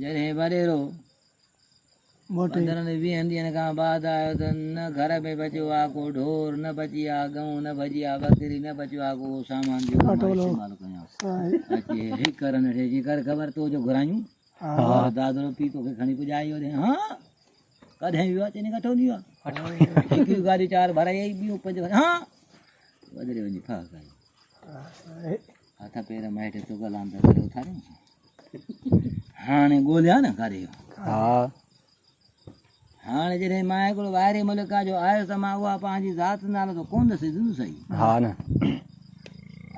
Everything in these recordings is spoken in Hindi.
जॾहिं वॾेरो पंद्रहं वीहनि ॾींहंनि खां बाद आयो त न घर में बचियो आहे को ढोर, न बची आहे गऊं, न बची आहे बकरी, न बचियो आहे को सामान जो मां इस्तेमालु कयां। अचे हिकु करनि जी कर ख़बर तो जो घुरायूं दादरो पी तोखे खणी पुॼाई होॾे। हा कॾहिं वियो आहे चईं कठो वियो आहे हिकिड़ी गाॾी चारि भराई आई ॿियूं पंज हा वधरे वञी फा खाई हथ पेर माइट तो गलाम त करे उथारियो हाणे ॻोल्हिया न करे हाणे जॾहिं मां हिकिड़ो ॿाहिरि मुल्क जो आयुसि त मां उहा पंहिंजी ज़ात नालो त कोन ॾिसिंदुसि सही। हा न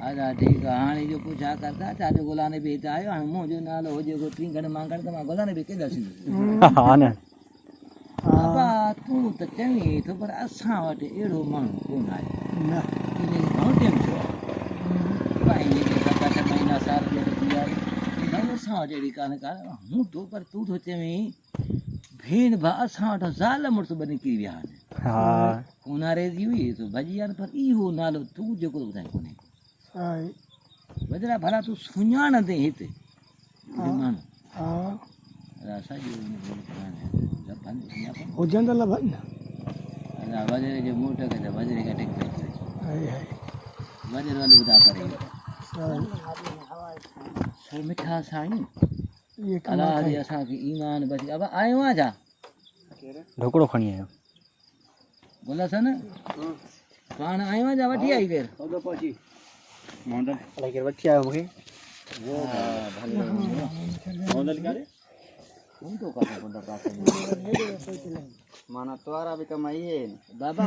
अच्छा ठीकु आहे हाणे जो पुछा करता छाजो ॻोल्हाने बि हिते आयो हाणे मुंहिंजो नालो हुजे को टींगड़ मांगड़ त मां ॻोल्हाने बि केॾा ॾिसिंदुसि। हा न बाबा तूं त चवीं थो पर असां वटि अहिड़ो माण्हू कोन आहे घणो टाइम थियो आहे 7-8 महीना साल जो थी विया असां वटि अहिड़ी कान्हे का हूं थो पर तूं थो चवीं भेण भाउ असां वटि ज़ाल मुड़ुस ॿ निकिरी विया आहिनि। हा कोनारे जी हुई तो भॼी विया पर इहो नालो तूं जेको ॿुधाए कोन्हे वजरा भला तूं सुञाणंदे हिते माण्हू हुजनि त लभनि न वजरे जो मूं टके त वजरे खे टिक पई वजर वालो ॿुधा करे सर मिठा साईं अलाह जी असांखे ईमान बची अब आयो आहे छा ढोकड़ो खणी आयो बोला सन पाण आयो आहे छा वठी आई केरु अलाए केरु वठी आयो मूंखे माना तोरा बि कमाई है बाबा